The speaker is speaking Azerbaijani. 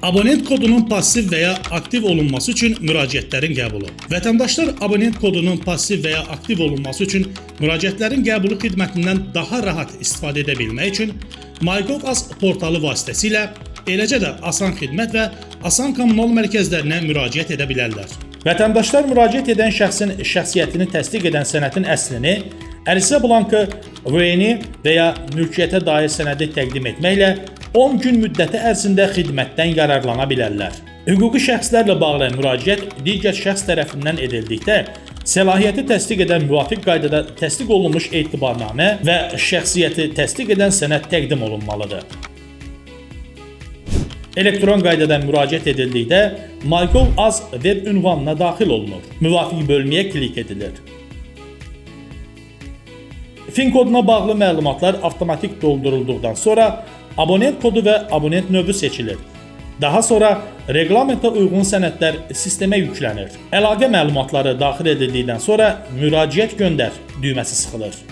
Abonent kodunun passiv veya aktiv olunması için müraciətlərin qəbulu. Vətəndaşlar abonent kodunun passiv veya aktiv olunması için müraciətlərin qəbulu xidmətindən daha rahat istifadə edə bilmək üçün MyGov.az portalı vasitəsilə, eləcə də Asan Xidmət və Asan Kommunal mərkəzlərinə müraciət edə bilərlər. Vətəndaşlar müraciət edən şəxsin şəxsiyyətini təsdiq edən sənədin əslini, ərizə blankı, VN və ya mülkiyyətə dair sənədi təqdim etməklə 10 gün müddəti ərzində xidmətdən yararlana bilərlər. Hüquqi şəxslərlə bağlı müraciət digər şəxs tərəfindən edildikdə, səlahiyyəti təsdiq edən müvafiq qaydada təsdiq olunmuş etibarnamə və şəxsiyyəti təsdiq edən sənəd təqdim olunmalıdır. Elektron qaydadan müraciət edildikdə, MyGov.az web ünvanına daxil olunur. Müvafiq bölməyə klik edilir. FIN koduna bağlı məlumatlar avtomatik doldurulduqdan sonra abonent kodu və abonent növü seçilir. Daha sonra reglamentə uyğun sənədlər sistemə yüklənir. Əlaqə məlumatları daxil edildikdən sonra müraciət göndər düyməsi sıxılır.